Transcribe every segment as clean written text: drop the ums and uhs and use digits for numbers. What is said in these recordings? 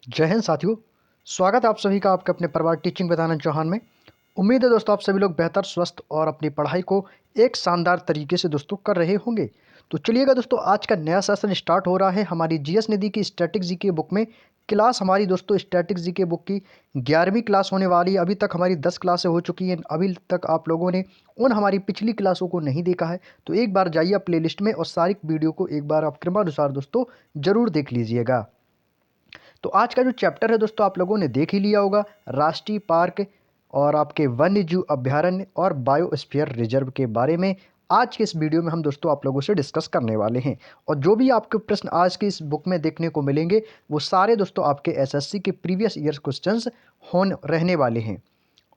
जय हिंद साथियों। स्वागत है आप सभी का आपके अपने परिवार टीचिंग विद आनंद चौहान में। उम्मीद है दोस्तों आप सभी लोग बेहतर स्वस्थ और अपनी पढ़ाई को एक शानदार तरीके से दोस्तों कर रहे होंगे। तो चलिएगा दोस्तों, आज का नया सेशन स्टार्ट हो रहा है हमारी जीएस निधि की स्टैटिक जीके बुक में। क्लास हमारी दोस्तों स्टैटिक जीके बुक की 11वीं क्लास होने वाली है। अभी तक हमारी 10 क्लासें हो चुकी हैं। अभी तक आप लोगों ने उन हमारी पिछली क्लासों को नहीं देखा है तो एक बार जाइए प्लेलिस्ट में और सारी वीडियो को एक बार आप क्रमानुसार दोस्तों ज़रूर देख लीजिएगा। तो आज का जो चैप्टर है दोस्तों आप लोगों ने देख ही लिया होगा, राष्ट्रीय पार्क और आपके वन्य जीव अभ्यारण्य और बायोस्फीयर रिजर्व के बारे में आज के इस वीडियो में हम दोस्तों आप लोगों से डिस्कस करने वाले हैं। और जो भी आपके प्रश्न आज की इस बुक में देखने को मिलेंगे वो सारे दोस्तों आपके एसएससी के प्रीवियस ईयर क्वेश्चंस होने रहने वाले हैं।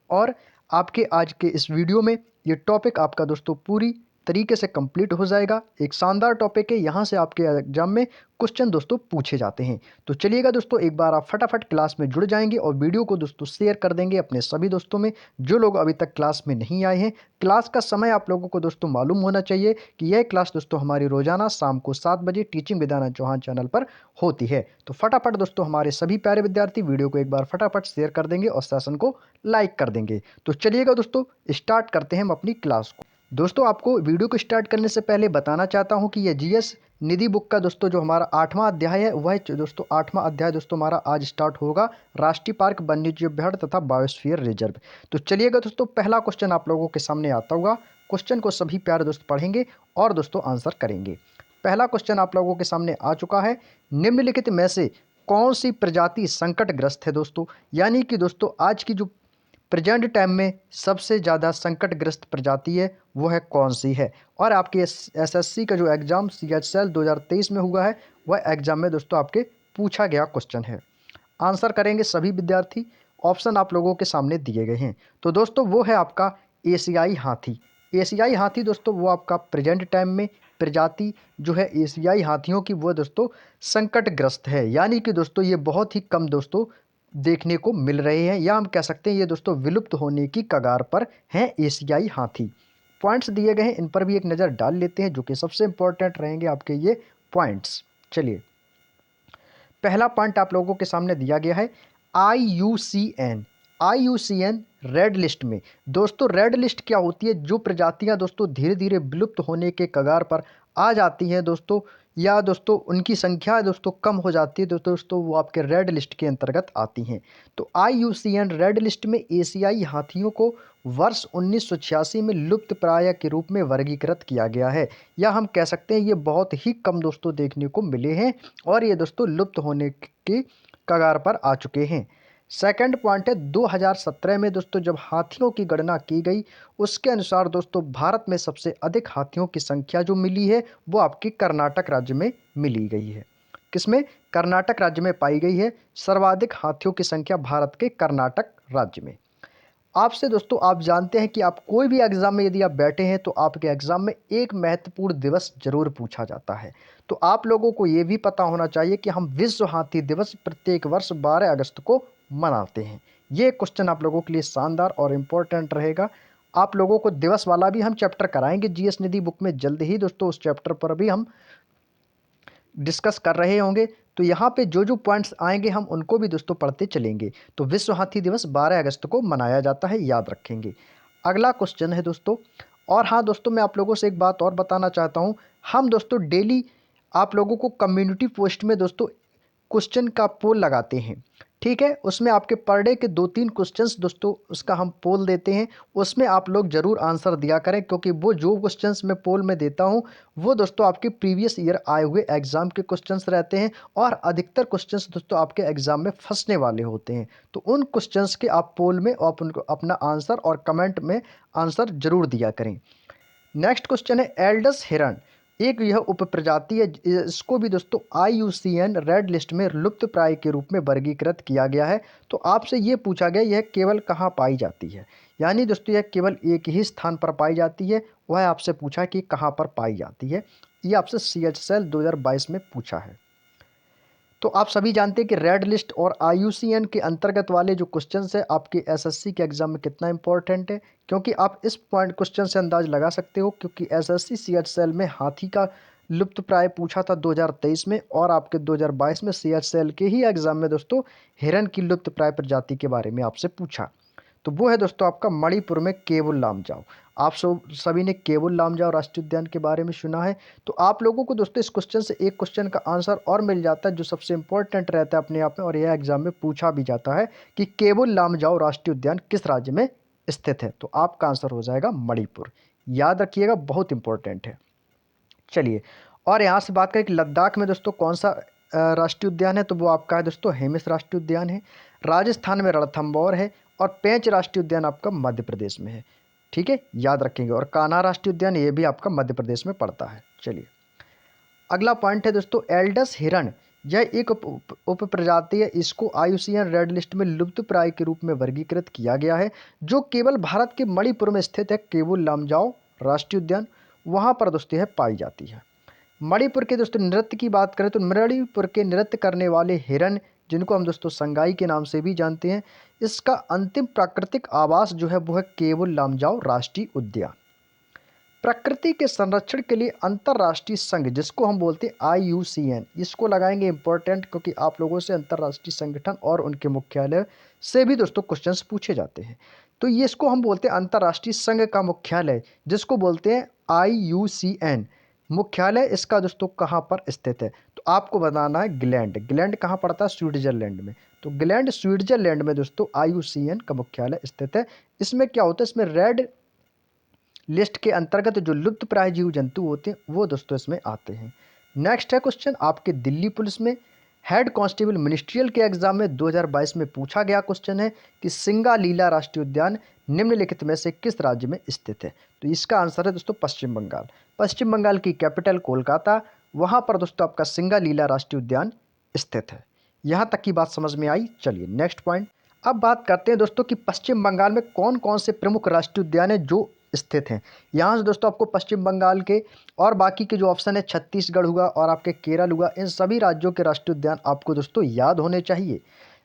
और आपके आज के इस वीडियो में ये टॉपिक आपका दोस्तों पूरी तरीके से कंप्लीट हो जाएगा। एक शानदार टॉपिक है, यहाँ से आपके एग्जाम में क्वेश्चन दोस्तों पूछे जाते हैं। तो चलिएगा दोस्तों, एक बार आप फटाफट क्लास में जुड़ जाएंगे और वीडियो को दोस्तों शेयर कर देंगे अपने सभी दोस्तों में जो लोग अभी तक क्लास में नहीं आए हैं। क्लास का समय आप लोगों को दोस्तों मालूम होना चाहिए कि यह क्लास दोस्तों हमारी रोजाना शाम को 7 बजे teaching with Anand Chauhan channel पर होती है। तो फटाफट दोस्तों हमारे सभी प्यारे विद्यार्थी वीडियो को एक बार फटाफट शेयर कर देंगे और सेशन को लाइक कर देंगे। तो चलिएगा दोस्तों, स्टार्ट करते हैं हम अपनी क्लास को। दोस्तों आपको वीडियो को स्टार्ट करने से पहले बताना चाहता हूं कि यह जीएस निधि बुक का दोस्तों जो हमारा 8वां अध्याय है वह दोस्तों 8वां अध्याय दोस्तों हमारा आज स्टार्ट होगा, राष्ट्रीय पार्क, वन्यजीव अभ्यारण्य तथा बायोस्फीयर रिजर्व। तो चलिएगा दोस्तों, पहला क्वेश्चन आप लोगों के सामने आता होगा। क्वेश्चन को सभी प्यारे दोस्त पढ़ेंगे और दोस्तों आंसर करेंगे। पहला क्वेश्चन आप लोगों के सामने आ चुका है। निम्नलिखित में से कौन सी प्रजाति संकटग्रस्त है दोस्तों, यानी कि दोस्तों आज की जो प्रेजेंट टाइम में सबसे ज़्यादा संकटग्रस्त प्रजाति है वो है कौन सी है। और आपके एसएससी का जो एग्ज़ाम सीएचएल 2023 में हुआ है वह एग्ज़ाम में दोस्तों आपके पूछा गया क्वेश्चन है। आंसर करेंगे सभी विद्यार्थी। ऑप्शन आप लोगों के सामने दिए गए हैं। तो दोस्तों वो है आपका एशियाई हाथी। एशियाई हाथी दोस्तों वो आपका प्रेजेंट टाइम में प्रजाति जो है एशियाई हाथियों की वो दोस्तों संकटग्रस्त है, यानी कि दोस्तों ये बहुत ही कम दोस्तों देखने को मिल रहे हैं, या हम कह सकते हैं ये दोस्तों विलुप्त होने की कगार पर हैं एशियाई हाथी। पॉइंट्स दिए गए हैं, इन पर भी एक नज़र डाल लेते हैं जो कि सबसे इंपॉर्टेंट रहेंगे आपके ये पॉइंट्स। चलिए, पहला पॉइंट आप लोगों के सामने दिया गया है IUCN। IUCN रेड लिस्ट में दोस्तों, रेड लिस्ट क्या होती है? जो प्रजातियां दोस्तों धीरे धीरे विलुप्त होने के कगार पर आ जाती हैं दोस्तों, या दोस्तों उनकी संख्या दोस्तों कम हो जाती है दोस्तों वो आपके रेड लिस्ट के अंतर्गत आती हैं। तो IUCN रेड लिस्ट में एशियाई हाथियों को वर्ष 1986 में लुप्त प्राय के रूप में वर्गीकृत किया गया है, या हम कह सकते हैं ये बहुत ही कम दोस्तों देखने को मिले हैं और ये दोस्तों लुप्त होने की कगार पर आ चुके हैं। सेकंड पॉइंट है 2017 में दोस्तों जब हाथियों की गणना की गई उसके अनुसार दोस्तों भारत में सबसे अधिक हाथियों की संख्या जो मिली है वो आपकी कर्नाटक राज्य में मिली गई है। किसमें? कर्नाटक राज्य में पाई गई है सर्वाधिक हाथियों की संख्या भारत के कर्नाटक राज्य में। आपसे दोस्तों आप जानते हैं कि आप कोई भी एग्जाम में यदि आप बैठे हैं तो आपके एग्जाम में एक महत्वपूर्ण दिवस जरूर पूछा जाता है। तो आप लोगों को ये भी पता होना चाहिए कि हम विश्व हाथी दिवस प्रत्येक वर्ष 12 अगस्त को मनाते हैं। ये क्वेश्चन आप लोगों के लिए शानदार और इम्पोर्टेंट रहेगा। आप लोगों को दिवस वाला भी हम चैप्टर कराएंगे जीएस निधि बुक में जल्द ही दोस्तों, उस चैप्टर पर भी हम डिस्कस कर रहे होंगे। तो यहाँ पे जो जो पॉइंट्स आएंगे हम उनको भी दोस्तों पढ़ते चलेंगे। तो विश्व हाथी दिवस 12 अगस्त को मनाया जाता है, याद रखेंगे। अगला क्वेश्चन है दोस्तों, और हाँ दोस्तों मैं आप लोगों से एक बात और बताना चाहता हूँ। हम दोस्तों डेली आप लोगों को कम्युनिटी पोस्ट में दोस्तों क्वेश्चन का पोल लगाते हैं, ठीक है? उसमें आपके पर डे के 2-3 क्वेश्चंस दोस्तों उसका हम पोल देते हैं, उसमें आप लोग ज़रूर आंसर दिया करें क्योंकि वो जो क्वेश्चंस मैं पोल में देता हूँ वो दोस्तों आपके प्रीवियस ईयर आए हुए एग्ज़ाम के क्वेश्चंस रहते हैं और अधिकतर क्वेश्चंस दोस्तों आपके एग्ज़ाम में फंसने वाले होते हैं। तो उन क्वेश्चंस के आप पोल में आप उनको अपना आंसर और कमेंट में आंसर ज़रूर दिया करें। नेक्स्ट क्वेश्चन है एल्डस हिरन, एक यह उपप्रजाति है, इसको भी दोस्तों IUCN रेड लिस्ट में लुप्त प्राय के रूप में वर्गीकृत किया गया है। तो आपसे ये पूछा गया यह केवल कहाँ पाई जाती है, यानी दोस्तों यह केवल एक ही स्थान पर पाई जाती है। वह आपसे पूछा कि कहाँ पर पाई जाती है, ये आपसे CHL 2022 में पूछा है। तो आप सभी जानते हैं कि रेड लिस्ट और IUCN के अंतर्गत वाले जो क्वेश्चंस है आपके एसएससी के एग्जाम में कितना इंपॉर्टेंट है, क्योंकि आप इस पॉइंट क्वेश्चन से अंदाज लगा सकते हो क्योंकि एसएससी CHL में हाथी का लुप्तप्राय पूछा था 2023 में, और आपके 2022 में CHCL के ही एग्जाम में दोस्तों हिरन की लुप्तप्राय प्रजाति के बारे में आपसे पूछा। तो वो है दोस्तों आपका मणिपुर में केवुल लामजाओ। आप सभी ने केवुल लामजाओ राष्ट्रीय उद्यान के बारे में सुना है। तो आप लोगों को दोस्तों इस क्वेश्चन से एक क्वेश्चन का आंसर और मिल जाता है जो सबसे इंपॉर्टेंट रहता है अपने आप में, और यह एग्जाम में पूछा भी जाता है कि केवुल लामजाओ राष्ट्रीय उद्यान किस राज्य में स्थित है। तो आपका आंसर हो जाएगा मणिपुर। याद रखिएगा, बहुत इंपॉर्टेंट है। चलिए, और यहाँ से बात करें कि लद्दाख में दोस्तों कौन सा राष्ट्रीय उद्यान है, तो वो आपका है दोस्तों हेमिस राष्ट्रीय उद्यान है। राजस्थान में रणथंभौर है, और पेंच राष्ट्रीय उद्यान आपका मध्य प्रदेश में है। ठीक है, याद रखेंगे। और कान्हा राष्ट्रीय उद्यान ये भी आपका मध्य प्रदेश में पड़ता है। चलिए, अगला पॉइंट है दोस्तों एल्डस हिरण। यह एक उप प्रजाति है। इसको IUCN रेड लिस्ट में लुप्तप्राय के रूप में वर्गीकृत किया गया है, जो केवल भारत के मणिपुर में स्थित है केवुल लामजाओ राष्ट्रीय उद्यान, वहाँ पर दोस्तों यह पाई जाती है। मणिपुर के दोस्तों नृत्य की बात करें तो मणिपुर के नृत्य करने वाले हिरन, जिनको हम दोस्तों संगाई के नाम से भी जानते हैं, इसका अंतिम प्राकृतिक आवास जो है वो है केवुल लामजाओ राष्ट्रीय उद्यान। प्रकृति के संरक्षण के लिए अंतर्राष्ट्रीय संघ, जिसको हम बोलते हैं IUCN, इसको लगाएंगे इंपॉर्टेंट, क्योंकि आप लोगों से अंतर्राष्ट्रीय संगठन और उनके मुख्यालय से भी दोस्तों क्वेश्चंस पूछे जाते हैं। तो ये इसको हम बोलते हैं अंतर्राष्ट्रीय संघ का मुख्यालय, जिसको बोलते हैं IUCN। मुख्यालय इसका दोस्तों कहाँ पर स्थित है, तो आपको बताना है ग्लैंड। ग्लैंड कहाँ पड़ता है? स्विट्जरलैंड में। तो ग्लैंड स्विट्जरलैंड में दोस्तों IUCN का मुख्यालय स्थित है। इसमें क्या होता है, इसमें रेड लिस्ट के अंतर्गत जो लुप्त प्राय जीव जंतु होते हैं वो दोस्तों इसमें आते हैं। नेक्स्ट है क्वेश्चन आपके दिल्ली पुलिस में हेड कांस्टेबल मिनिस्ट्रियल के एग्जाम में 2022 में पूछा गया क्वेश्चन है कि सिंगालीला राष्ट्रीय उद्यान निम्नलिखित में से किस राज्य में स्थित है। तो इसका आंसर है दोस्तों पश्चिम बंगाल। पश्चिम बंगाल की कैपिटल कोलकाता, वहाँ पर दोस्तों आपका सिंगालीला राष्ट्रीय उद्यान स्थित है। यहाँ तक की बात समझ में आई। चलिए नेक्स्ट पॉइंट, अब बात करते हैं दोस्तों कि पश्चिम बंगाल में कौन कौन से प्रमुख राष्ट्रीय उद्यान हैं जो स्थित हैं। यहाँ से दोस्तों आपको पश्चिम बंगाल के और बाकी के जो ऑप्शन है छत्तीसगढ़ हुआ और आपके केरल हुआ, इन सभी राज्यों के राष्ट्रीय उद्यान आपको दोस्तों याद होने चाहिए।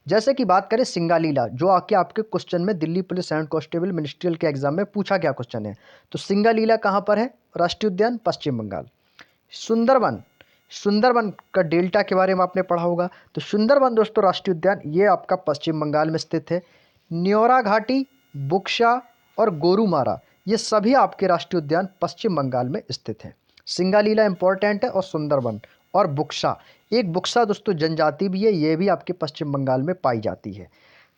जैसे कि बात करें सिंगालीला, जो आके आपके क्वेश्चन में Delhi police head constable ministerial के एग्जाम में पूछा गया क्वेश्चन है। तो सिंगालीला कहाँ पर है राष्ट्रीय उद्यान? पश्चिम बंगाल। सुंदरबन, सुंदरबन का डेल्टा के बारे में आपने पढ़ा होगा। तो सुंदरबन दोस्तों राष्ट्रीय उद्यान ये आपका पश्चिम बंगाल में स्थित है। न्योरा घाटी, बुक्शा और गोरुमारा, ये सभी आपके राष्ट्रीय उद्यान पश्चिम बंगाल में स्थित हैं। सिंगालीला इंपॉर्टेंट है, और सुंदरबन और बुक्शा, एक बुक्शा दोस्तों जनजाति भी है, ये भी आपके पश्चिम बंगाल में पाई जाती है।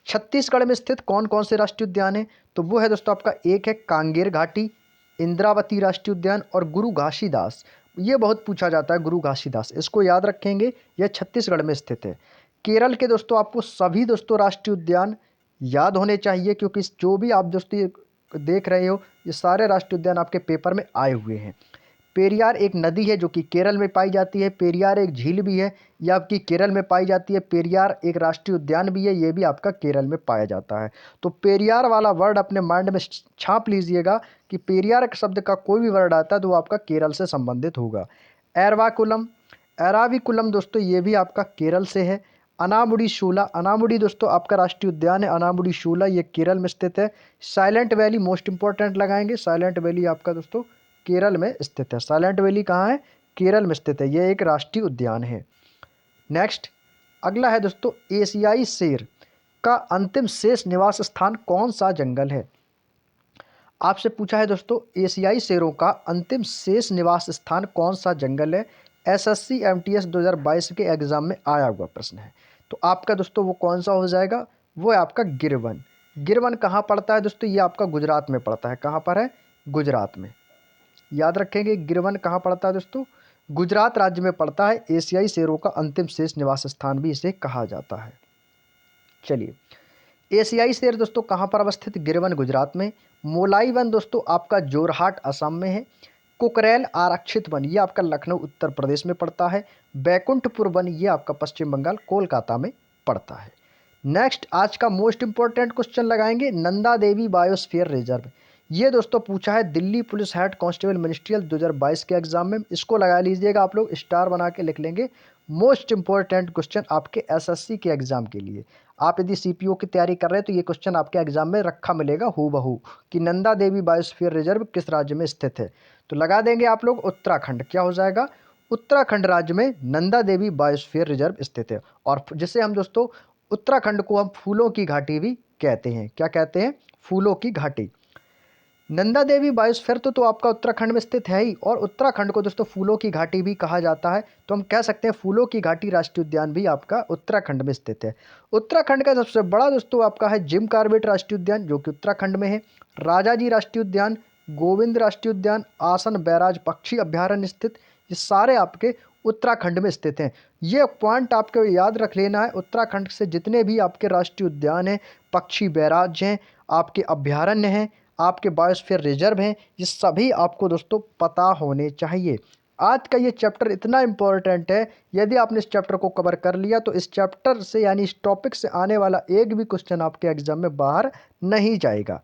छत्तीसगढ़ में स्थित कौन कौन से राष्ट्रीय उद्यान हैं, तो वो है दोस्तों आपका एक है कांगेर घाटी, इंद्रावती राष्ट्रीय उद्यान और गुरु घासीदास। ये बहुत पूछा जाता है गुरु घासीदास, इसको याद रखेंगे, यह छत्तीसगढ़ में स्थित है। केरल के दोस्तों आपको सभी दोस्तों राष्ट्रीय उद्यान याद होने चाहिए, क्योंकि जो भी आप दोस्तों देख रहे हो ये सारे राष्ट्रीय उद्यान आपके पेपर में आए हुए हैं। पेरियार एक नदी है जो कि केरल में पाई जाती है। पेरियार एक झील भी है, यह आपकी केरल में पाई जाती है। पेरियार एक राष्ट्रीय उद्यान भी है, ये भी आपका केरल में पाया जाता है। तो पेरियार वाला वर्ड अपने माइंड में छाप लीजिएगा कि पेरियार शब्द का कोई भी वर्ड आता है तो वो आपका केरल से संबंधित होगा। एरवाकुलम, एराविकुलम दोस्तों ये भी आपका केरल से है। अनामुडी शोला, अनामुडी दोस्तों आपका राष्ट्रीय उद्यान है। अनामुडी शोला ये केरल में स्थित है। साइलेंट वैली मोस्ट इंपॉर्टेंट लगाएंगे, साइलेंट वैली आपका दोस्तों केरल में स्थित है। साइलेंट वैली कहाँ है? केरल में स्थित है, यह एक राष्ट्रीय उद्यान है। नेक्स्ट अगला है दोस्तों एशियाई शेर का अंतिम शेष निवास स्थान कौन सा जंगल है। आपसे पूछा है दोस्तों एशियाई शेरों का अंतिम शेष निवास स्थान कौन सा जंगल है। SSC MTS 2022 के एग्जाम में आया हुआ प्रश्न है। तो आपका दोस्तों वो कौन सा हो जाएगा, वो है आपका गिरवन। गिरवन कहाँ पड़ता है दोस्तों, ये आपका गुजरात में पड़ता है। कहाँ पर है? गुजरात में। याद रखेंगे गिरवन कहाँ पड़ता है दोस्तों, गुजरात राज्य में पड़ता है। एशियाई शेरों का अंतिम शेष निवास स्थान भी इसे कहा जाता है। चलिए, एशियाई शेर दोस्तों कहाँ पर अवस्थित? गिरवन गुजरात में। मोलाई वन दोस्तों आपका जोरहाट असम में है। कुकरेल आरक्षित वन ये आपका लखनऊ उत्तर प्रदेश में पड़ता है। बैकुंठपुर वन ये आपका पश्चिम बंगाल कोलकाता में पड़ता है। नेक्स्ट आज का मोस्ट इंपॉर्टेंट क्वेश्चन लगाएंगे नंदा देवी बायोस्फीयर रिजर्व। ये दोस्तों पूछा है Delhi police head constable ministerial 2022 के एग्जाम में। इसको लगा लीजिएगा, आप लोग स्टार बना के लिख लेंगे। मोस्ट इंपॉर्टेंट क्वेश्चन आपके SSC के एग्जाम के लिए। आप यदि CPO की तैयारी कर रहे हैं तो ये क्वेश्चन आपके एग्जाम में रखा मिलेगा हूबहू कि नंदा देवी बायोस्फीयर रिजर्व किस राज्य में स्थित है। तो लगा देंगे आप लोग उत्तराखंड। क्या हो जाएगा? उत्तराखंड राज्य में नंदा देवी बायोस्फीयर रिजर्व स्थित है। और जिसे हम दोस्तों उत्तराखंड को हम फूलों की घाटी भी कहते हैं। क्या कहते हैं? फूलों की घाटी। नंदा देवी बायोस्फीयर तो आपका उत्तराखंड में स्थित है ही, और उत्तराखंड को दोस्तों फूलों की घाटी भी कहा जाता है। तो हम कह सकते हैं फूलों की घाटी राष्ट्रीय उद्यान भी आपका उत्तराखंड में स्थित है। उत्तराखंड का सबसे बड़ा दोस्तों आपका है जिम कॉर्बेट राष्ट्रीय उद्यान, जो कि उत्तराखंड में है। राजाजी राष्ट्रीय उद्यान, गोविंद राष्ट्रीय उद्यान, आसन बैराज पक्षी अभ्यारण्य स्थित, ये सारे आपके उत्तराखंड में स्थित हैं। ये पॉइंट आपको याद रख लेना है। उत्तराखंड से जितने भी आपके राष्ट्रीय उद्यान हैं, पक्षी बैराज हैं, आपके अभ्यारण्य हैं, आपके बायोस्फीयर रिजर्व हैं, ये सभी आपको दोस्तों पता होने चाहिए। आज का ये चैप्टर इतना इम्पोर्टेंट है, यदि आपने इस चैप्टर को कवर कर लिया तो इस चैप्टर से यानी इस टॉपिक से आने वाला एक भी क्वेश्चन आपके एग्जाम में बाहर नहीं जाएगा।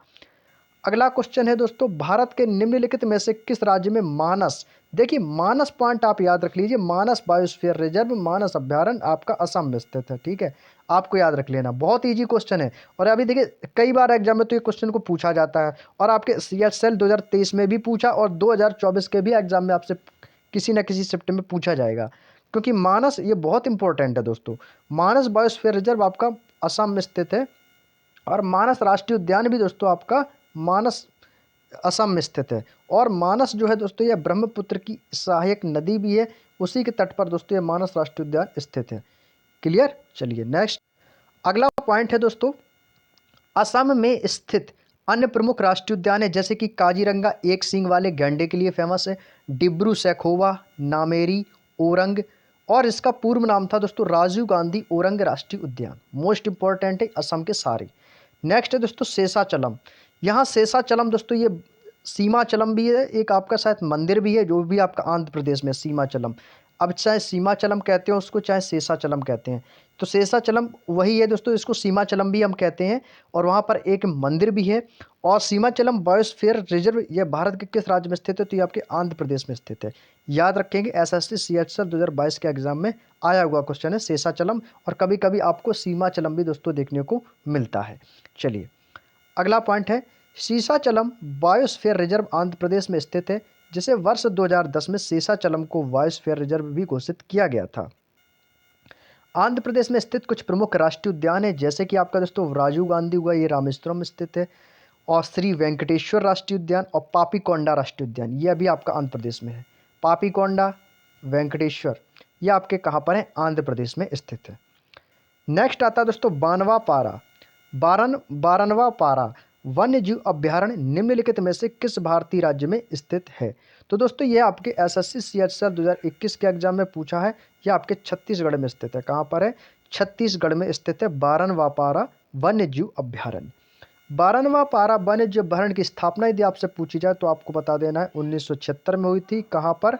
अगला क्वेश्चन है दोस्तों, भारत के निम्नलिखित में से किस राज्य में मानस, देखिए मानस पॉइंट आप याद रख लीजिए, मानस बायोस्फीयर रिजर्व, मानस अभ्यारण्य आपका असम में स्थित है। ठीक है, आपको याद रख लेना, बहुत इजी क्वेश्चन है। और अभी देखिए कई बार एग्जाम में तो ये क्वेश्चन को पूछा जाता है, और आपके CHL 2023 में भी पूछा, और 2024 के भी एग्जाम में आपसे किसी न किसी शिफ्ट में पूछा जाएगा, क्योंकि मानस ये बहुत इंपॉर्टेंट है दोस्तों। मानस बायोस्फीयर रिजर्व आपका असम में स्थित है, और मानस राष्ट्रीय उद्यान भी दोस्तों आपका मानस असम में स्थित है। और मानस जो है दोस्तों यह ब्रह्मपुत्र की सहायक नदी भी है, उसी के तट पर दोस्तों यह मानस राष्ट्रीय उद्यान स्थित है। क्लियर? चलिए नेक्स्ट, अगला पॉइंट है दोस्तों, असम में स्थित अन्य प्रमुख राष्ट्रीय उद्यान है, जैसे कि काजीरंगा एक सींग वाले गैंडे के लिए फेमस है, डिब्रू सैखोवा, नामेरी, ओरंग, और इसका पूर्व नाम था दोस्तों राजीव गांधी ओरंग राष्ट्रीय उद्यान। मोस्ट इंपॉर्टेंट है असम के सारे। नेक्स्ट है दोस्तों शेषाचलम। यहाँ शेषाचलम दोस्तों ये सीमाचलम भी है, एक आपका शायद मंदिर भी है, जो भी आपका आंध्र प्रदेश में सीमाचलम। अब चाहे सीमाचलम कहते हैं उसको, चाहे शेषाचलम कहते हैं, तो शेषाचलम वही है दोस्तों, इसको सीमाचलम भी हम कहते हैं। और वहाँ पर एक मंदिर भी है। और सीमाचलम बायोस्फीयर रिजर्व ये भारत के किस राज्य में स्थित है? तो ये आपके आंध्र प्रदेश में स्थित है। याद रखेंगे, SSC CHL 2022 के एग्जाम में आया हुआ क्वेश्चन है शेषाचलम, और कभी कभी आपको सीमाचलम भी दोस्तों देखने को मिलता है। चलिए अगला पॉइंट है, शेषाचलम बायोस्फीयर रिजर्व आंध्र प्रदेश में स्थित है, जिसे वर्ष 2010 में शेषाचलम को बायोस्फीयर रिजर्व भी घोषित किया गया था। आंध्र प्रदेश में स्थित कुछ प्रमुख राष्ट्रीय उद्यान है, जैसे कि आपका दोस्तों राजीव गांधी हुआ, ये रामेश्वरम में स्थित है, और श्री वेंकटेश्वर राष्ट्रीय उद्यान, और पापीकोंडा राष्ट्रीय उद्यान, ये अभी आपका आंध्र प्रदेश में है। पापीकोंडा, वेंकटेश्वर, ये आपके कहाँ पर है? आंध्र प्रदेश में स्थित है। नेक्स्ट आता है दोस्तों बानवा पारा। बारनवा पारा वन्य जीव अभ्यारण्य निम्नलिखित में से किस भारतीय राज्य में स्थित है? तो दोस्तों ये आपके SSC CHL 2021 के एग्जाम में पूछा है। ये आपके छत्तीसगढ़ में स्थित है। कहाँ पर है? छत्तीसगढ़ में स्थित है बारनवा पारा वन्य जीव अभ्यारण्य। बारनवा पारा वन्य जीव अभ्यारण्य की स्थापना यदि आपसे पूछी जाए तो आपको बता देना है 1976 में हुई थी। कहाँ पर?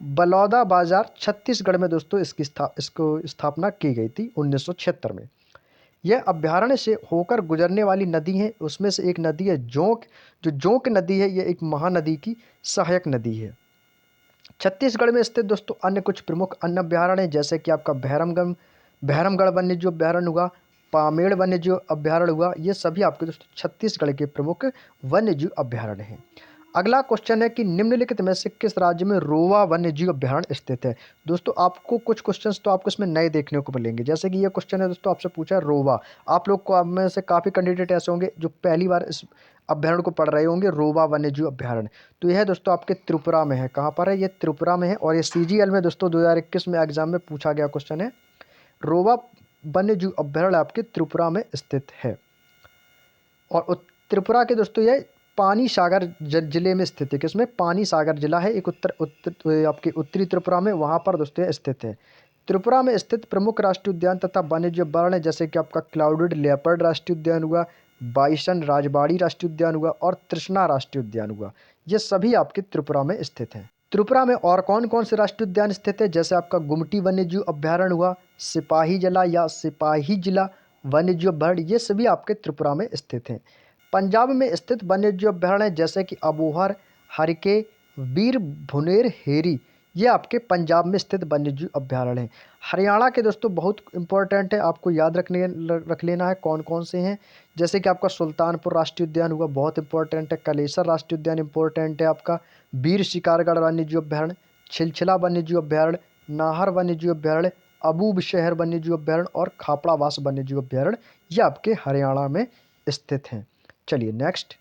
बलौदा बाजार, छत्तीसगढ़ में दोस्तों इसको स्थापना की गई थी 1976 में। यह अभ्यारण्य से होकर गुजरने वाली नदी है, उसमें से एक नदी है जोंक। जो जोंक नदी है ये एक महानदी की सहायक नदी है। छत्तीसगढ़ में स्थित दोस्तों अन्य कुछ प्रमुख अन्य अभ्यारण्य हैं, जैसे कि आपका भैरमगढ़ वन्यजीव अभ्यारण्य हुआ, पामेड़ वन्यजीव अभ्यारण्य हुआ, ये सभी आपके दोस्तों छत्तीसगढ़ के प्रमुख वन्यजीव अभ्यारण्य हैं। अगला क्वेश्चन है कि निम्नलिखित में से किस राज्य में रोवा वन्यजीव अभ्यारण्य स्थित है? दोस्तों आपको कुछ क्वेश्चंस तो आपको इसमें नए देखने को मिलेंगे, जैसे कि ये क्वेश्चन है दोस्तों आपसे पूछा है रोवा। आप लोग को आप में से काफ़ी कैंडिडेट ऐसे होंगे जो पहली बार इस अभ्यारण्य को पढ़ रहे होंगे, रोवा वन्यजीव अभ्यारण्य। तो यह दोस्तों आपके त्रिपुरा में है। कहाँ पर है? ये त्रिपुरा में है, और ये CGL में दोस्तों 2021 में एग्जाम में पूछा गया क्वेश्चन है। रोवा वन्यजीव अभ्यारण्य आपके त्रिपुरा में स्थित है। और त्रिपुरा के दोस्तों ये पानी सागर जिले में स्थित है। किसमें? पानी सागर जिला है एक आपके उत्तरी त्रिपुरा में, वहाँ पर दोस्तों ये स्थित है। त्रिपुरा में स्थित प्रमुख राष्ट्रीय उद्यान तथा वन्यजीव अभ्यारण्य जैसे कि आपका क्लाउडेड लेपर्ड राष्ट्रीय उद्यान हुआ, बाइसन राजबाड़ी राष्ट्रीय उद्यान हुआ, और तृष्णा राष्ट्रीय उद्यान हुआ, ये सभी आपके त्रिपुरा में स्थित हैं। त्रिपुरा में और कौन कौन से राष्ट्रीय उद्यान स्थित है? जैसे आपका गुमटी वन्यजीव अभ्यारण्य हुआ, सिपाही जिला या सिपाही जिला वन्यजीव अभ्यारण्य, ये सभी आपके त्रिपुरा में स्थित हैं। पंजाब में स्थित वन्यजीव अभ्यारण्य जैसे कि अबोहर, हरके, वीर भुनेर हेरी, ये आपके पंजाब में स्थित वन्यजीव अभ्यारण्य हैं। हरियाणा के दोस्तों बहुत इंपॉर्टेंट है, आपको याद रख लेना है कौन कौन से हैं। जैसे कि आपका सुल्तानपुर राष्ट्रीय उद्यान हुआ, बहुत इंपॉर्टेंट है। कलेसर राष्ट्रीय उद्यान इंपॉर्टेंट है आपका। वीर शिकारगढ़ वन्यजीव अभ्यारण्य, छिलछिला वन्यजीव अभयारण्य, नाहर वन्यजीव अभयारण्य, अबूब शहर वन्यजीव अभयारण्य और खापड़ावास वन्यजीव अभयारण्य ये आपके हरियाणा में स्थित हैं। चलिए नेक्स्ट,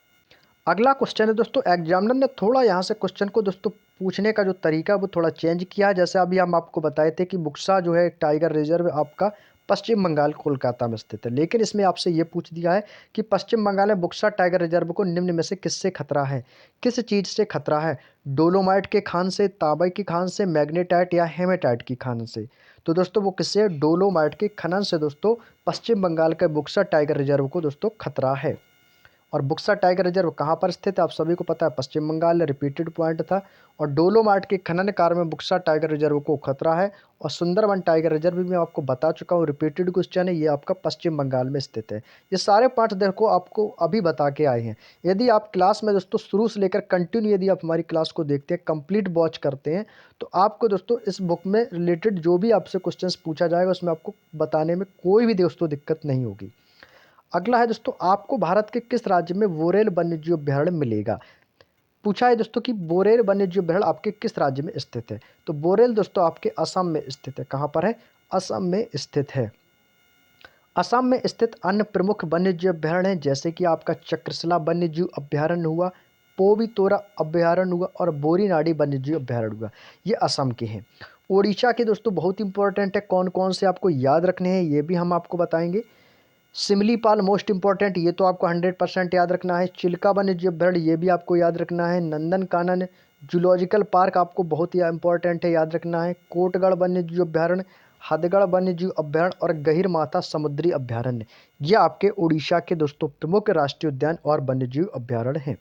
अगला क्वेश्चन है दोस्तों, एग्जामिनर ने थोड़ा यहाँ से क्वेश्चन को दोस्तों पूछने का जो तरीका है वो थोड़ा चेंज किया है। जैसे अभी हम आपको बताए थे कि बुक्सा जो है टाइगर रिजर्व आपका पश्चिम बंगाल कोलकाता में स्थित है, लेकिन इसमें आपसे ये पूछ दिया है कि पश्चिम बंगाल में बुक्सा टाइगर रिजर्व को निम्न में से किससे खतरा है, किस चीज़ से खतरा है, डोलोमाइट के खान से, तांबे की खान से, मैग्नेटाइट या हेमेटाइट की खान से। तो दोस्तों वो किससे, डोलोमाइट के खनन से दोस्तों पश्चिम बंगाल के बुक्सा टाइगर रिजर्व को दोस्तों खतरा है। और बुक्सा टाइगर रिजर्व कहाँ पर स्थित है, आप सभी को पता है पश्चिम बंगाल, रिपीटेड पॉइंट था। और डोलोमाइट के खनन कार्य में बुक्सा टाइगर रिजर्व को खतरा है। और सुंदरवन टाइगर रिजर्व भी मैं आपको बता चुका हूँ, रिपीटेड क्वेश्चन है, ये आपका पश्चिम बंगाल में स्थित है। ये सारे पार्ट देखो आपको अभी बता के आए हैं। यदि आप क्लास में दोस्तों शुरू से लेकर कंटिन्यू यदि आप हमारी क्लास को देखते हैं, कंप्लीट वॉच करते हैं, तो आपको दोस्तों इस बुक में रिलेटेड जो भी आपसे क्वेश्चन पूछा जाएगा उसमें आपको बताने में कोई भी दोस्तों दिक्कत नहीं होगी। अगला है दोस्तों, आपको भारत के किस राज्य में बोरेल वन्यजीव अभयारण्य मिलेगा। पूछा है दोस्तों कि बोरेल वन्यजीव अभयारण्य आपके किस राज्य में स्थित है। तो बोरेल दोस्तों आपके असम में स्थित है। कहाँ पर है, असम में स्थित है। असम में स्थित अन्य प्रमुख वन्यजीव अभयारण्य हैं जैसे कि आपका चक्रशिला वन्यजीव अभयारण्य हुआ, पोवितोरा अभयारण्य हुआ और बोरीनाडी वन्यजीव अभयारण्य हुआ, ये असम के हैं। ओडिशा के दोस्तों बहुत इंपॉर्टेंट है, कौन कौन से आपको याद रखने हैं ये भी हम आपको बताएंगे। सिमलीपाल मोस्ट इंपॉर्टेंट, ये तो आपको 100% याद रखना है। चिल्का वन्यजीव अभयारण्य ये भी आपको याद रखना है। नंदनकानन जूलॉजिकल पार्क आपको बहुत ही इंपॉर्टेंट है, याद रखना है। कोटगढ़ वन्यजीव अभयारण्य, हथगढ़ वन्यजीव अभयारण्य और गहिरमाथा समुद्री अभयारण्य, ये आपके उड़ीसा के दोस्तों प्रमुख राष्ट्रीय उद्यान और वन्यजीव अभयारण्य हैं।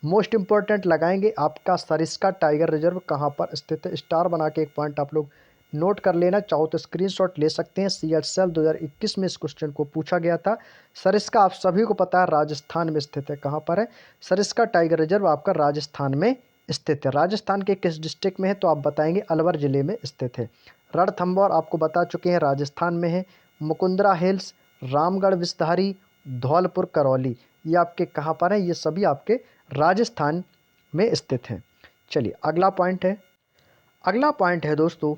मोस्ट इंपॉर्टेंट लगाएंगे आपका सरिस्का टाइगर रिजर्व कहाँ पर स्थित है, स्टार बना के एक पॉइंट आप लोग नोट कर लेना, चाहो तो स्क्रीनशॉट ले सकते हैं। CHSL 2021 में इस क्वेश्चन को पूछा गया था। सरिस्का आप सभी को पता है राजस्थान में स्थित है। कहाँ पर है, सरिस्का टाइगर रिजर्व आपका राजस्थान में स्थित है। राजस्थान के किस डिस्ट्रिक्ट में है, तो आप बताएंगे अलवर जिले में स्थित है। रणथंभौर आपको बता चुके हैं राजस्थान में है। मुकुंदरा हिल्स, रामगढ़ विस्तारी, धौलपुर करौली, ये आपके कहाँ पर है, ये सभी आपके राजस्थान में स्थित हैं। चलिए अगला पॉइंट है, अगला पॉइंट है दोस्तों,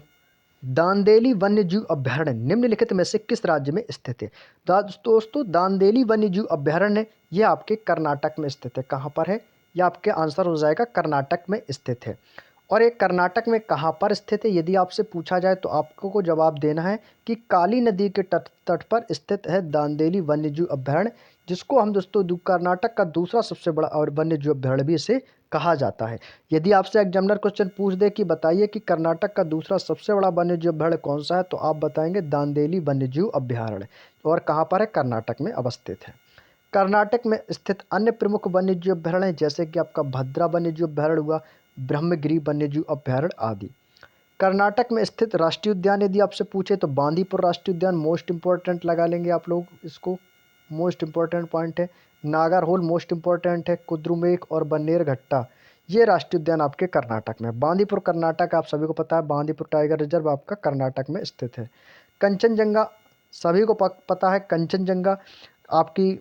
दांदेली वन्यजीव अभयारण्य निम्नलिखित में से किस राज्य में स्थित है। दोस्तों दांदेली वन्यजीव अभयारण्य ये आपके कर्नाटक में स्थित है। कहाँ पर है, ये आपके आंसर हो जाएगा कर्नाटक में स्थित है। और ये कर्नाटक में कहाँ पर स्थित है, यदि आपसे पूछा जाए तो आपको को जवाब देना है कि काली नदी के तट पर स्थित है दांदेली वन्यजीव अभयारण्य, जिसको हम दोस्तों कर्नाटक का दूसरा सबसे बड़ा और वन्यजीव अभयारण्य भी इसे कहा जाता है। यदि आपसे एग्जामिनर क्वेश्चन पूछ दे कि बताइए कि कर्नाटक का दूसरा सबसे बड़ा वन्यजीव अभयारण्य कौन सा है, तो आप बताएंगे दांदेली वन्यजीव अभयारण्य, और कहाँ पर है, कर्नाटक में अवस्थित है। कर्नाटक में स्थित अन्य प्रमुख वन्यजीव अभयारण्य जैसे कि आपका भद्रा वन्यजीव अभयारण्य हुआ, ब्रह्मगिरी वन्यजीव अभयारण्य आदि। कर्नाटक में स्थित राष्ट्रीय उद्यान यदि आपसे पूछे तो बांदीपुर राष्ट्रीय उद्यान मोस्ट इंपॉर्टेंट लगा लेंगे आप लोग, इसको मोस्ट इंपॉर्टेंट पॉइंट है। नागरहोल मोस्ट इंपॉर्टेंट है। कुद्रुमेक और बन्नेरघट्टा ये राष्ट्रीय उद्यान आपके कर्नाटक में। बांदीपुर कर्नाटक आप सभी को पता है, बांदीपुर टाइगर रिजर्व आपका कर्नाटक में स्थित है। कंचनजंगा सभी को पता है, कंचनजंगा आपकी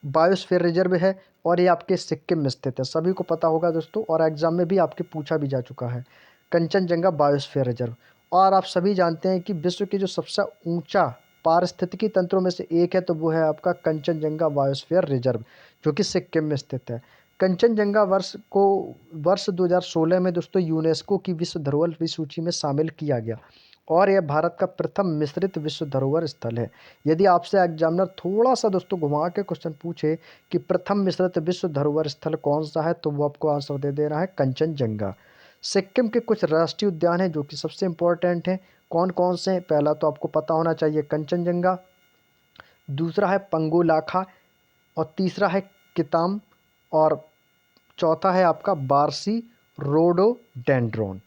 बायोस्फीयर रिजर्व है और ये आपके सिक्किम में स्थित है, सभी को पता होगा दोस्तों, और एग्जाम में भी आपके पूछा भी जा चुका है कंचनजंगा बायोस्फीयर रिजर्व। और आप सभी जानते हैं कि विश्व की जो सबसे ऊंचा पारिस्थितिकी तंत्रों में से एक है तो वो है आपका कंचनजंगा बायोस्फीयर रिजर्व, जो कि सिक्किम में स्थित है। कंचनजंगा वर्ष 2016 में दोस्तों यूनेस्को की विश्व धरोहर की सूची में शामिल किया गया और यह भारत का प्रथम मिश्रित विश्व धरोहर स्थल है। यदि आपसे एग्जामिनर थोड़ा सा दोस्तों घुमा के क्वेश्चन पूछे कि प्रथम मिश्रित विश्व धरोहर स्थल कौन सा है, तो वो आपको आंसर दे देना है कंचनजंगा। सिक्किम के कुछ राष्ट्रीय उद्यान हैं जो कि सबसे इंपॉर्टेंट हैं, कौन कौन से हैं, पहला तो आपको पता होना चाहिए कंचनजंगा, दूसरा है पंगोलाखा और तीसरा है किताम और चौथा है आपका बारसी रोडोडेंड्रॉन।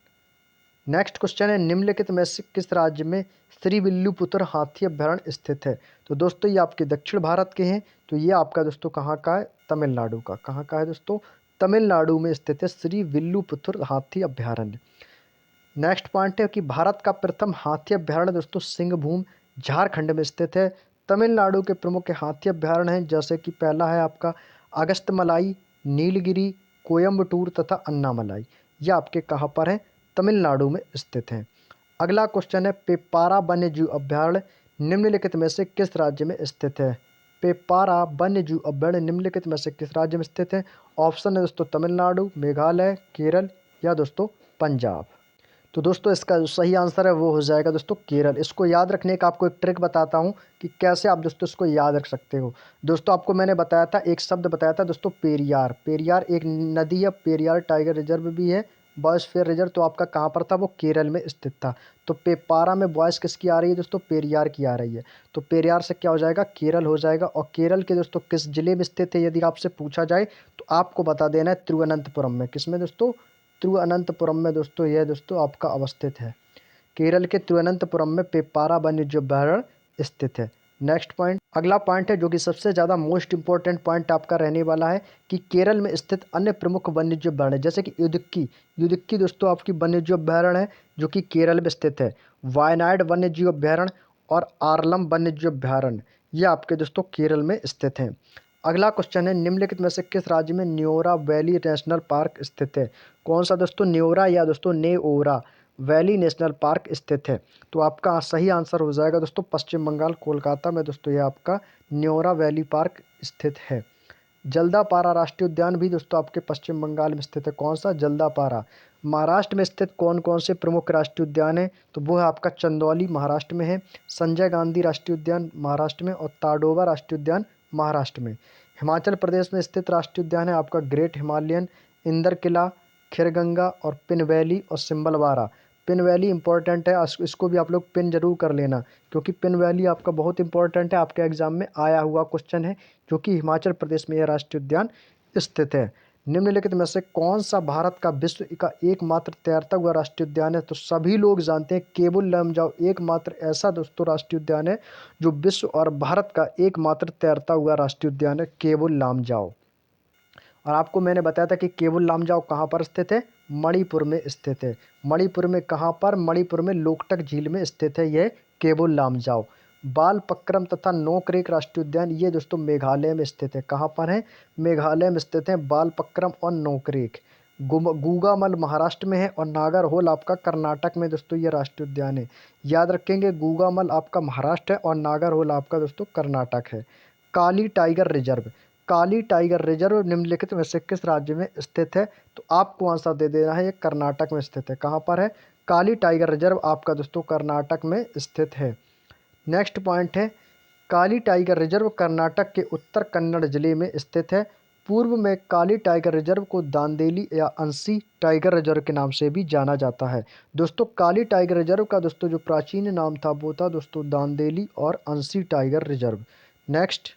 नेक्स्ट क्वेश्चन है, निम्नलिखित में से किस राज्य में श्रीविल्लुपुत्र हाथी अभयारण्य स्थित है। तो दोस्तों ये आपके दक्षिण भारत के हैं, तो ये आपका दोस्तों कहाँ का है, तमिलनाडु का। कहाँ का है दोस्तों, तमिलनाडु में स्थित है श्रीविल्लुपुत्र हाथी अभयारण्य। नेक्स्ट पॉइंट है कि भारत का प्रथम हाथी अभयारण्य दोस्तों सिंहभूम झारखंड में स्थित है। तमिलनाडु के प्रमुख हाथी अभयारण्य हैं जैसे कि पहला है आपका अगस्त्यमलाई, नीलगिरी, कोयम्बटूर तथा अन्नामलाई, ये आपके कहाँ पर है, तमिलनाडु में स्थित है। अगला क्वेश्चन है, पेपारा वन्य जीव अभयारण्य निम्नलिखित में से किस राज्य में स्थित है? पेपारा वन्य जीव अभयारण्य निम्नलिखित में से किस राज्य में स्थित है? ऑप्शन है दोस्तों तमिलनाडु, मेघालय, केरल या दोस्तों पंजाब। तो दोस्तों इसका जो सही आंसर है वो हो जाएगा दोस्तों केरल। इसको याद रखने का आपको एक ट्रिक बताता हूँ कि कैसे आप दोस्तों इसको याद रख सकते हो। दोस्तों आपको मैंने बताया था, एक शब्द बताया था दोस्तों, पेरियार। पेरियार एक नदी है, पेरियार टाइगर रिजर्व भी है, बायोस्फीयर रिजर्व। तो आपका कहाँ पर था? वो केरल में स्थित था। तो पेपारा में वॉइस किसकी आ रही है दोस्तों? पेरियार की आ रही है। तो पेरियार से क्या हो जाएगा? केरल हो जाएगा। और केरल के दोस्तों किस जिले में स्थित है यदि आपसे पूछा जाए तो आपको बता देना है तिरुवनंतपुरम में। किसमें दोस्तों? तिरुवनंतपुरम में दोस्तों यह दोस्तों आपका अवस्थित है। केरल के तिरुवनंतपुरम में पेपारा वन्यजीव अभयारण्य स्थित है। नेक्स्ट पॉइंट, अगला पॉइंट है जो कि सबसे ज़्यादा मोस्ट इंपॉर्टेंट पॉइंट आपका रहने वाला है कि केरल में स्थित अन्य प्रमुख वन्यजीव अभयारण्य जैसे कि इदुक्की। इदुक्की दोस्तों आपकी वन्यजीव अभयारण्य है जो कि केरल में स्थित है। वायनाड वन्यजीव अभयारण्य और आरलम वन्यजीव अभयारण्य ये आपके दोस्तों केरल में स्थित हैं। अगला क्वेश्चन है, निम्नलिखित में से किस राज्य में न्योरा वैली नेशनल पार्क स्थित है? कौन सा दोस्तों? न्योरा या दोस्तों नेओरा वैली नेशनल पार्क स्थित है। तो आपका सही आंसर हो जाएगा दोस्तों पश्चिम बंगाल, कोलकाता में दोस्तों ये आपका न्योरा वैली पार्क स्थित है। जल्दापारा राष्ट्रीय उद्यान भी दोस्तों आपके पश्चिम बंगाल में स्थित है। कौन सा? जल्दापारा। महाराष्ट्र में स्थित कौन कौन से प्रमुख राष्ट्रीय उद्यान है? तो वो है आपका चंदौली महाराष्ट्र में है, संजय गांधी राष्ट्रीय उद्यान महाराष्ट्र में और ताडोबा राष्ट्रीय उद्यान महाराष्ट्र में। हिमाचल प्रदेश में स्थित राष्ट्रीय उद्यान है आपका ग्रेट हिमालयन, इंदर किला, खिरगंगा और पिन वैली और सिम्बलवारा। पिन वैली इंपॉर्टेंट है, इसको भी आप लोग पिन जरूर कर लेना क्योंकि पिन वैली आपका बहुत इंपॉर्टेंट है, आपके एग्जाम में आया हुआ क्वेश्चन है जो कि हिमाचल प्रदेश में यह राष्ट्रीय उद्यान स्थित है। निम्नलिखित में से कौन सा भारत का विश्व का एकमात्र तैरता हुआ राष्ट्रीय उद्यान है? तो सभी लोग जानते हैं केबुल लामजाओ एकमात्र ऐसा दोस्तों राष्ट्रीय उद्यान है जो विश्व और भारत का एकमात्र तैरता हुआ राष्ट्रीय उद्यान है, केबुल लामजाओ। और आपको मैंने बताया था कि केबुल लामजाओ कहाँ पर स्थित है? मणिपुर में स्थित है। मणिपुर में कहाँ पर? मणिपुर में लोकटक झील में स्थित है यह केबुल लामजाओ। बालपक्रम तथा नोकरेक राष्ट्रीय उद्यान ये दोस्तों मेघालय में स्थित है। कहाँ पर है? मेघालय में स्थित है बालपक्रम और नोकरेक। गूगामल महाराष्ट्र में है और नागरहोल आपका कर्नाटक में दोस्तों ये राष्ट्रीय उद्यान है। याद रखेंगे, गूगामल आपका महाराष्ट्र है और नागरहोल आपका दोस्तों कर्नाटक है। काली टाइगर रिजर्व, काली टाइगर रिजर्व निम्नलिखित में से किस राज्य में स्थित है? तो आपको आंसर दे देना है, ये कर्नाटक में स्थित है। कहाँ पर है? काली टाइगर रिजर्व आपका दोस्तों कर्नाटक में स्थित है। नेक्स्ट पॉइंट है, काली टाइगर रिजर्व कर्नाटक के उत्तर कन्नड़ जिले में स्थित है। पूर्व में काली टाइगर रिजर्व को दांदेली या अंसी टाइगर रिजर्व के नाम से भी जाना जाता है। दोस्तों काली टाइगर रिजर्व का दोस्तों जो प्राचीन नाम था वो था दोस्तों दांदेली और अंसी टाइगर रिजर्व। नेक्स्ट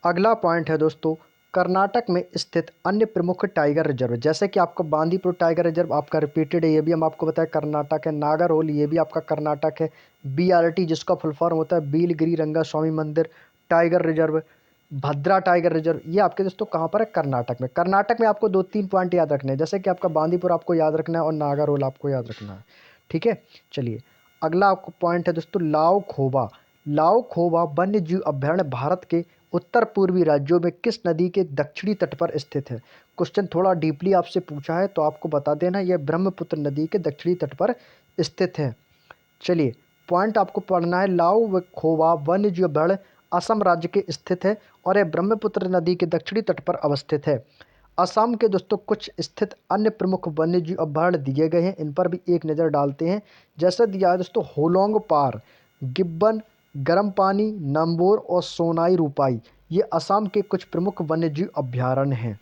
अगला पॉइंट है दोस्तों, कर्नाटक में स्थित अन्य प्रमुख टाइगर रिजर्व जैसे कि आपका बांदीपुर टाइगर रिजर्व आपका रिपीटेड है, ये भी हम आपको बताया कर्नाटक है। नागरहोल ये भी आपका कर्नाटक है। BRT जिसका फुल फॉर्म होता है बीलगिरी रंगा स्वामी मंदिर टाइगर रिजर्व, भद्रा टाइगर रिजर्व ये आपके दोस्तों कहाँ पर है? कर्नाटक में। कर्नाटक में आपको 2-3 पॉइंट याद रखने हैं जैसे कि आपका बांदीपुर आपको याद रखना है और नागरहोल आपको याद रखना है। ठीक है, चलिए अगला आपको पॉइंट है दोस्तों लाओ खोबा। लाओ खोबा वन्य जीव अभयारण्य भारत के उत्तर पूर्वी राज्यों में किस नदी के दक्षिणी तट पर स्थित है? क्वेश्चन थोड़ा डीपली आपसे पूछा है तो आपको बता देना यह ब्रह्मपुत्र नदी के दक्षिणी तट पर स्थित है। चलिए पॉइंट आपको पढ़ना है, लाओ खोबा वन्य जीव अभयारण्य असम राज्य के स्थित है और यह ब्रह्मपुत्र नदी के दक्षिणी तट पर अवस्थित है। असम के दोस्तों कुछ स्थित अन्य प्रमुख वन्य जीव अभयारण्य दिए गए हैं, इन पर भी एक नज़र डालते हैं। जैसे दिया है दोस्तों होलोंग पार, गिब्बन, गर्म पानी, नंबोर और सोनाई रूपाई ये असम के कुछ प्रमुख वन्यजीव अभयारण्य हैं।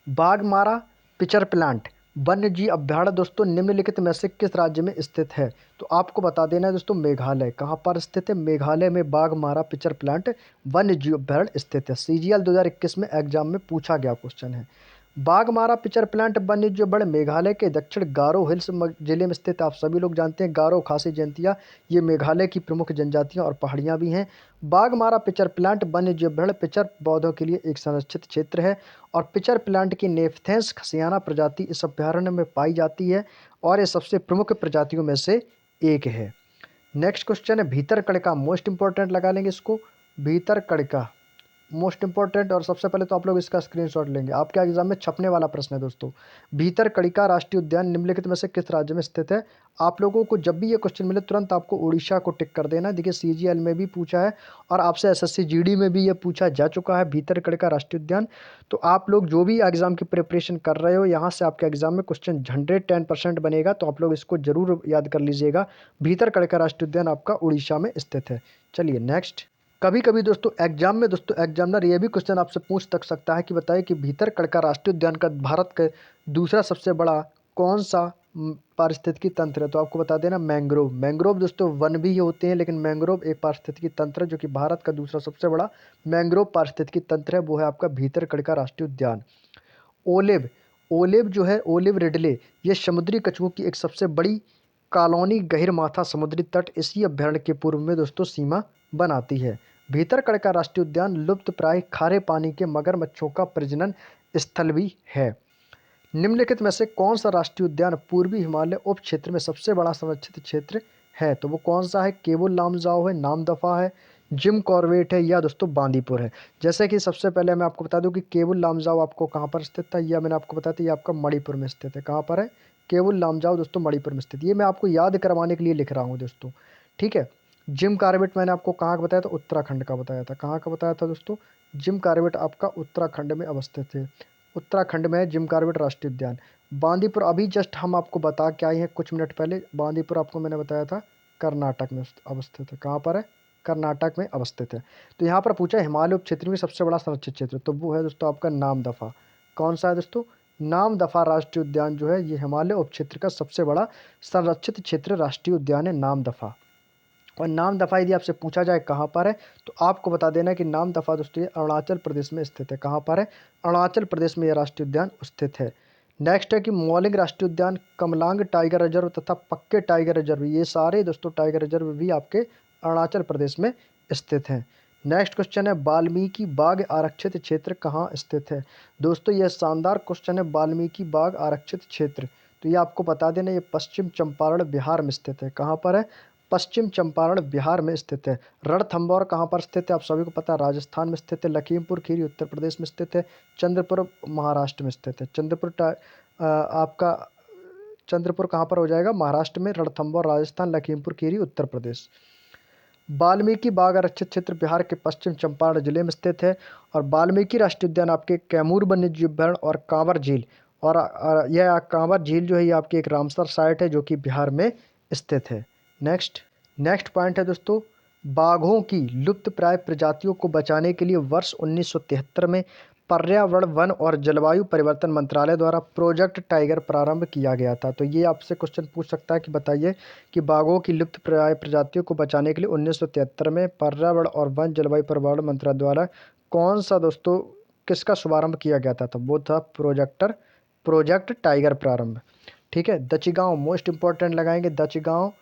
बाघमारा पिचर प्लांट वन्यजीव अभयारण्य दोस्तों निम्नलिखित में से किस राज्य में स्थित है? तो आपको बता देना है दोस्तों मेघालय। कहाँ पर स्थित है? मेघालय में बाघमारा पिचर प्लांट वन्यजीव अभयारण्य स्थित है। CGL 2021 में एग्जाम में पूछा गया क्वेश्चन है। बाघमारा पिचर प्लांट वन्यजीव अभयारण्य मेघालय के दक्षिण गारो हिल्स जिले में स्थित। आप सभी लोग जानते हैं गारो खासी जयंतिया ये मेघालय की प्रमुख जनजातियां और पहाड़ियां भी हैं। बाघमारा पिचर प्लांट वन्यजीव अभयारण्य पिचर पौधों के लिए एक संरक्षित क्षेत्र है और पिचर प्लांट की नेफ्थेंस खसियाना प्रजाति इस अभयारण्य में पाई जाती है और ये सबसे प्रमुख प्रजातियों में से एक है। नेक्स्ट क्वेश्चन है भीतरकनिका, मोस्ट इंपॉर्टेंट लगा लेंगे इसको। भीतरकनिका मोस्ट इंपॉर्टेंट और सबसे पहले तो आप लोग इसका स्क्रीनशॉट लेंगे, आपके एग्जाम में छपने वाला प्रश्न है दोस्तों। भीतरकनिका राष्ट्रीय उद्यान निम्नलिखित में से किस राज्य में स्थित है? आप लोगों को जब भी ये क्वेश्चन मिले तुरंत आपको उड़ीसा को टिक कर देना। देखिए सीजीएल में भी पूछा है और आपसे एसएससी जीडी में भी ये पूछा जा चुका है, भीतरकनिका राष्ट्रीय उद्यान। तो आप लोग जो भी एग्जाम की प्रिपरेशन कर रहे हो, यहाँ से आपके एग्जाम में क्वेश्चन 110% बनेगा, तो आप लोग इसको जरूर याद कर लीजिएगा। भीतरकनिका राष्ट्रीय उद्यान आपका उड़ीसा में स्थित है। चलिए नेक्स्ट। कभी कभी दोस्तों एग्जाम में दोस्तों एग्जामिनर ये भी क्वेश्चन आपसे पूछ तक सकता है कि बताइए कि भीतरकनिका राष्ट्रीय उद्यान का भारत का दूसरा सबसे बड़ा कौन सा पारिस्थितिकी तंत्र है? तो आपको बता देना मैंग्रोव। मैंग्रोव दोस्तों वन भी होते हैं, लेकिन मैंग्रोव एक पारिस्थितिकी तंत्र है जो कि भारत का दूसरा सबसे बड़ा मैंग्रोव पारिस्थितिकी तंत्र है, वो है आपका भीतरकनिका राष्ट्रीय उद्यान। ओलिव, ओलिव जो है, ओलिव रिडले, ये समुद्री कछुओं की एक सबसे बड़ी कॉलोनी गहिरमाथा समुद्री तट इसी अभ्यारण्य के पूर्व में दोस्तों सीमा बनाती है। भीतरकनिका राष्ट्रीय उद्यान लुप्त प्राय खारे पानी के मगरमच्छों का प्रजनन स्थल भी है। निम्नलिखित में से कौन सा राष्ट्रीय उद्यान पूर्वी हिमालय उप क्षेत्र में सबसे बड़ा संरक्षित क्षेत्र है? तो वो कौन सा है? केबुल लामजाओ है, नामदफा है, जिम कॉर्बेट है, या दोस्तों बांदीपुर है। जैसे कि सबसे पहले मैं आपको बता दूं कि केबुल लामजाओ आपको कहाँ पर स्थित था, यह मैंने आपको बताया था, ये आपका मणिपुर में स्थित है। कहाँ पर है? केबुल लामजाओ दोस्तों मणिपुर में स्थित। ये मैं आपको याद करवाने के लिए लिख रहा हूँ दोस्तों, ठीक है। जिम कॉर्बेट मैंने आपको कहाँ का बताया था? उत्तराखंड का बताया था। कहाँ का बताया था दोस्तों? जिम कॉर्बेट आपका उत्तराखंड में अवस्थित है। उत्तराखंड में है जिम कॉर्बेट राष्ट्रीय उद्यान। बांदीपुर अभी जस्ट हम आपको बता के आए हैं कुछ मिनट पहले, बांदीपुर आपको मैंने बताया था कर्नाटक में अवस्थित है। कहाँ पर है? कर्नाटक में अवस्थित है। तो यहाँ पर पूछा हिमालय उप क्षेत्र में सबसे बड़ा संरक्षित क्षेत्र, तो वो है दोस्तों आपका नामदफा। कौन सा है दोस्तों? नामदफा राष्ट्रीय उद्यान जो है ये हिमालय उप क्षेत्र का सबसे बड़ा संरक्षित क्षेत्र राष्ट्रीय उद्यान है नामदफा। और नामदफा यदि आपसे पूछा जाए कहाँ पर है, तो आपको बता देना कि नामदफा दोस्तों ये अरुणाचल प्रदेश में स्थित है। कहाँ पर है? अरुणाचल प्रदेश में यह राष्ट्रीय उद्यान स्थित है। नेक्स्ट है कि मौलिंग राष्ट्रीय उद्यान, कमलांग टाइगर रिजर्व तथा पक्के टाइगर रिजर्व, ये सारे दोस्तों टाइगर रिजर्व भी आपके अरुणाचल प्रदेश में स्थित हैं। नेक्स्ट क्वेश्चन है वाल्मीकि बाग आरक्षित क्षेत्र कहाँ स्थित है? दोस्तों यह शानदार क्वेश्चन है, वाल्मीकि बाग आरक्षित क्षेत्र, तो ये आपको बता देना ये पश्चिम चंपारण बिहार में स्थित है। कहाँ पर है? पश्चिम चंपारण बिहार में स्थित है। रणथंभौर कहाँ पर स्थित है? आप सभी को पता है राजस्थान में स्थित है। लखीमपुर खीरी उत्तर प्रदेश में स्थित है। चंद्रपुर महाराष्ट्र में स्थित है। आपका चंद्रपुर कहाँ पर हो जाएगा? महाराष्ट्र में। रणथंभौर राजस्थान, लखीमपुर खीरी उत्तर प्रदेश। वाल्मीकि बाग आरक्षित क्षेत्र बिहार के पश्चिम चंपारण जिले में स्थित है। और वाल्मीकि राष्ट्रीय उद्यान आपके कैमूर वन्यजीव अभ्यारण्य और कांवर झील, और यह कांवर झील जो है ये आपकी एक रामसर साइट है जो कि बिहार में स्थित है। नेक्स्ट पॉइंट है दोस्तों, बाघों की लुप्तप्राय प्रजातियों को बचाने के लिए वर्ष 1973 में पर्यावरण वन और जलवायु परिवर्तन मंत्रालय द्वारा प्रोजेक्ट टाइगर प्रारंभ किया गया था। तो ये आपसे क्वेश्चन पूछ सकता है कि बताइए कि बाघों की लुप्तप्राय प्रजातियों को बचाने के लिए 1973 में पर्यावरण और वन जलवायु परिवर्तन मंत्रालय द्वारा कौन सा दोस्तों किसका शुभारंभ किया गया था? तो वो था प्रोजेक्ट टाइगर प्रारंभ, ठीक है। दचिगांव मोस्ट इंपॉर्टेंट लगाएंगे। दचिगांव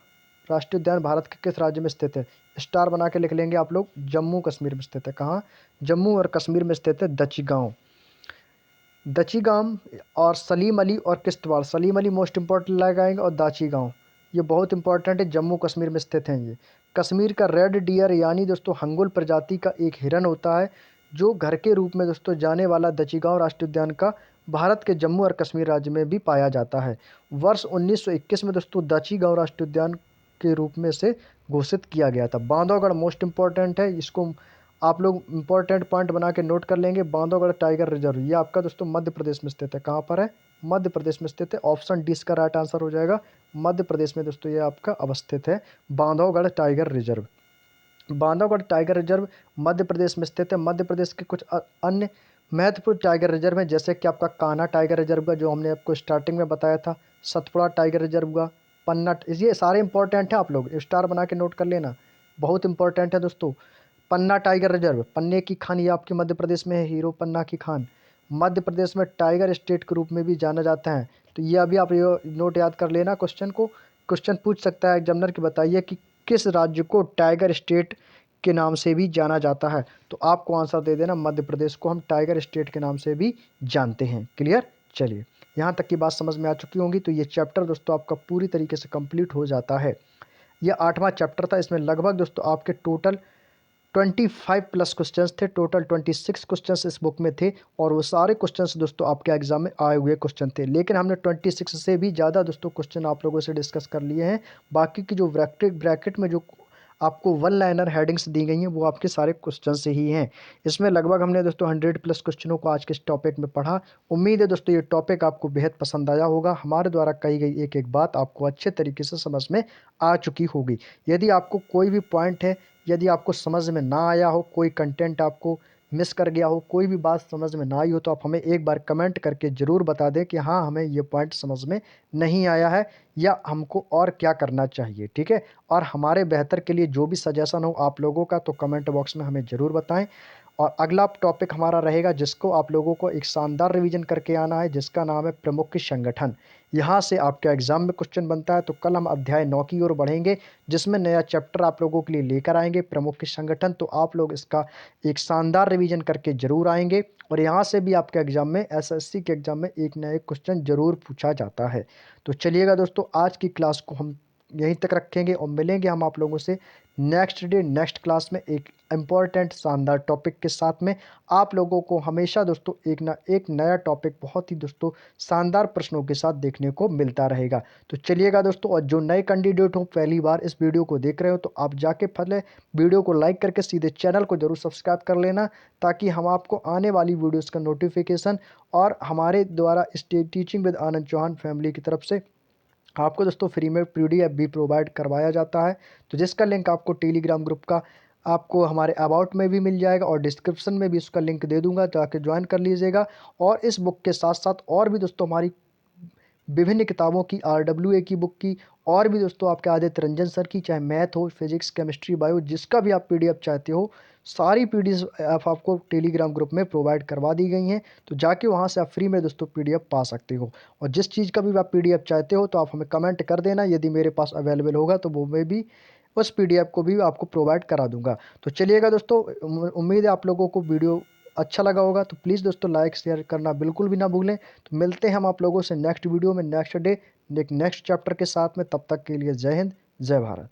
राष्ट्रीय उद्यान भारत के किस राज्य में स्थित है? स्टार बना के लिख लेंगे आप लोग। जम्मू कश्मीर में स्थित है। कहाँ? जम्मू और कश्मीर में स्थित है दचिगांव। दचिगांव और सलीम अली और किश्तवाड़, सलीम अली मोस्ट इंपॉर्टेंट लगाएंगे और दाचीगांव ये बहुत इंपॉर्टेंट है, जम्मू कश्मीर में स्थित हैं ये। कश्मीर का रेड डियर यानी दोस्तों हंगुल प्रजाति का एक हिरन होता है जो घर के रूप में दोस्तों जाने वाला दचिगांव राष्ट्रीय उद्यान का भारत के जम्मू और कश्मीर राज्य में भी पाया जाता है। वर्ष 1921 में दोस्तों दचिगांव राष्ट्रीय उद्यान के रूप में से घोषित किया गया था। बांधवगढ़ मोस्ट इंपॉर्टेंट है, इसको आप लोग इंपॉर्टेंट पॉइंट बना के नोट कर लेंगे। बांधवगढ़ टाइगर रिजर्व ये आपका दोस्तों मध्य प्रदेश में स्थित है। कहाँ पर है? मध्य प्रदेश में स्थित है। ऑप्शन डी इसका राइट आंसर हो जाएगा। मध्य प्रदेश में दोस्तों ये आपका अवस्थित है Bandhavgarh tiger reserve. Bandhavgarh tiger reserve Madhya Pradesh में स्थित है। मध्य प्रदेश के कुछ अन्य महत्वपूर्ण टाइगर रिजर्व हैं जैसे कि आपका कान्हा टाइगर रिजर्व का जो हमने आपको स्टार्टिंग में बताया था, सतपुड़ा टाइगर रिजर्व का, पन्ना, ये सारे इंपॉर्टेंट है, आप लोग स्टार बना के नोट कर लेना, बहुत इंपॉर्टेंट है दोस्तों। पन्ना टाइगर रिजर्व, पन्ने की खान ये आपके मध्य प्रदेश में है, हीरो पन्ना की खान मध्य प्रदेश में टाइगर स्टेट के रूप में भी जाना जाता है। तो ये अभी आप ये नोट याद कर लेना। क्वेश्चन पूछ सकता है एग्जामिनर कि बताइए कि किस राज्य को टाइगर स्टेट के नाम से भी जाना जाता है? तो आपको आंसर दे देना मध्य प्रदेश को हम टाइगर स्टेट के नाम से भी जानते हैं। क्लियर? चलिए यहाँ तक की बात समझ में आ चुकी होंगी। तो ये चैप्टर दोस्तों आपका पूरी तरीके से कंप्लीट हो जाता है। यह 8वां चैप्टर था। इसमें लगभग दोस्तों आपके टोटल 25 प्लस क्वेश्चंस थे। टोटल 26 क्वेश्चंस इस बुक में थे और वो सारे क्वेश्चंस दोस्तों आपके एग्जाम में आए हुए क्वेश्चन थे। लेकिन हमने 26 से भी ज़्यादा दोस्तों क्वेश्चन आप लोगों से डिस्कस कर लिए हैं। बाकी की जो ब्रैकेट में जो आपको वन लाइनर हेडिंग्स दी गई हैं वो आपके सारे क्वेश्चन से ही हैं। इसमें लगभग हमने दोस्तों 100 प्लस क्वेश्चनों को आज के इस टॉपिक में पढ़ा। उम्मीद है दोस्तों ये टॉपिक आपको बेहद पसंद आया होगा। हमारे द्वारा कही गई एक एक बात आपको अच्छे तरीके से समझ में आ चुकी होगी। यदि आपको कोई भी पॉइंट है, यदि आपको समझ में ना आया हो, कोई कंटेंट आपको मिस कर गया हो, कोई भी बात समझ में ना आई हो, तो आप हमें एक बार कमेंट करके ज़रूर बता दें कि हाँ हमें ये पॉइंट समझ में नहीं आया है या हमको और क्या करना चाहिए, ठीक है। और हमारे बेहतर के लिए जो भी सजेशन हो आप लोगों का तो कमेंट बॉक्स में हमें ज़रूर बताएं। और अगला टॉपिक हमारा रहेगा जिसको आप लोगों को एक शानदार रिवीजन करके आना है, जिसका नाम है प्रमुख संगठन। यहाँ से आपके एग्जाम में क्वेश्चन बनता है। तो कल हम अध्याय 9 की ओर बढ़ेंगे जिसमें नया चैप्टर आप लोगों के लिए लेकर आएंगे प्रमुख संगठन। तो आप लोग इसका एक शानदार रिवीजन करके जरूर आएंगे और यहाँ से भी आपके एग्जाम में एसएससी के एग्जाम में एक ना एक क्वेश्चन जरूर पूछा जाता है। तो चलिएगा दोस्तों, आज की क्लास को हम यहीं तक रखेंगे और मिलेंगे हम आप लोगों से नेक्स्ट डे नेक्स्ट क्लास में एक इम्पॉर्टेंट शानदार टॉपिक के साथ में। आप लोगों को हमेशा दोस्तों एक ना एक नया टॉपिक बहुत ही दोस्तों शानदार प्रश्नों के साथ देखने को मिलता रहेगा। तो चलिएगा दोस्तों, और जो नए कैंडिडेट हो पहली बार इस वीडियो को देख रहे हो तो आप जाके पहले वीडियो को लाइक करके सीधे चैनल को जरूर सब्सक्राइब कर लेना, ताकि हम आपको आने वाली वीडियोज़ का नोटिफिकेशन और हमारे द्वारा teaching with Anand Chauhan family की तरफ से आपको दोस्तों फ्री में पीडीएफ भी प्रोवाइड करवाया जाता है। तो जिसका लिंक आपको टेलीग्राम ग्रुप का आपको हमारे अबाउट में भी मिल जाएगा और डिस्क्रिप्शन में भी उसका लिंक दे दूंगा, जाके ज्वाइन कर लीजिएगा। और इस बुक के साथ साथ और भी दोस्तों हमारी विभिन्न किताबों की आरडब्ल्यूए की बुक की और भी दोस्तों आपके आदित्य रंजन सर की, चाहे मैथ हो, फिजिक्स, केमिस्ट्री, बायो, जिसका भी आप पीडीएफ चाहते हो सारी पीडीएफ आपको टेलीग्राम ग्रुप में प्रोवाइड करवा दी गई हैं। तो जाके वहाँ से आप फ्री में दोस्तों पीडीएफ पा सकते हो। और जिस चीज़ का भी आप पीडीएफ चाहते हो तो आप हमें कमेंट कर देना, यदि मेरे पास अवेलेबल होगा तो वो मैं भी उस पीडीएफ को भी आपको प्रोवाइड करा दूंगा। तो चलिएगा दोस्तों, उम्मीद है आप लोगों को वीडियो अच्छा लगा होगा। तो प्लीज़ दोस्तों लाइक शेयर करना बिल्कुल भी ना भूलें। तो मिलते हैं हम आप लोगों से नेक्स्ट वीडियो में नेक्स्ट डे नेक्स्ट चैप्टर के साथ में। तब तक के लिए जय हिंद, जय भारत।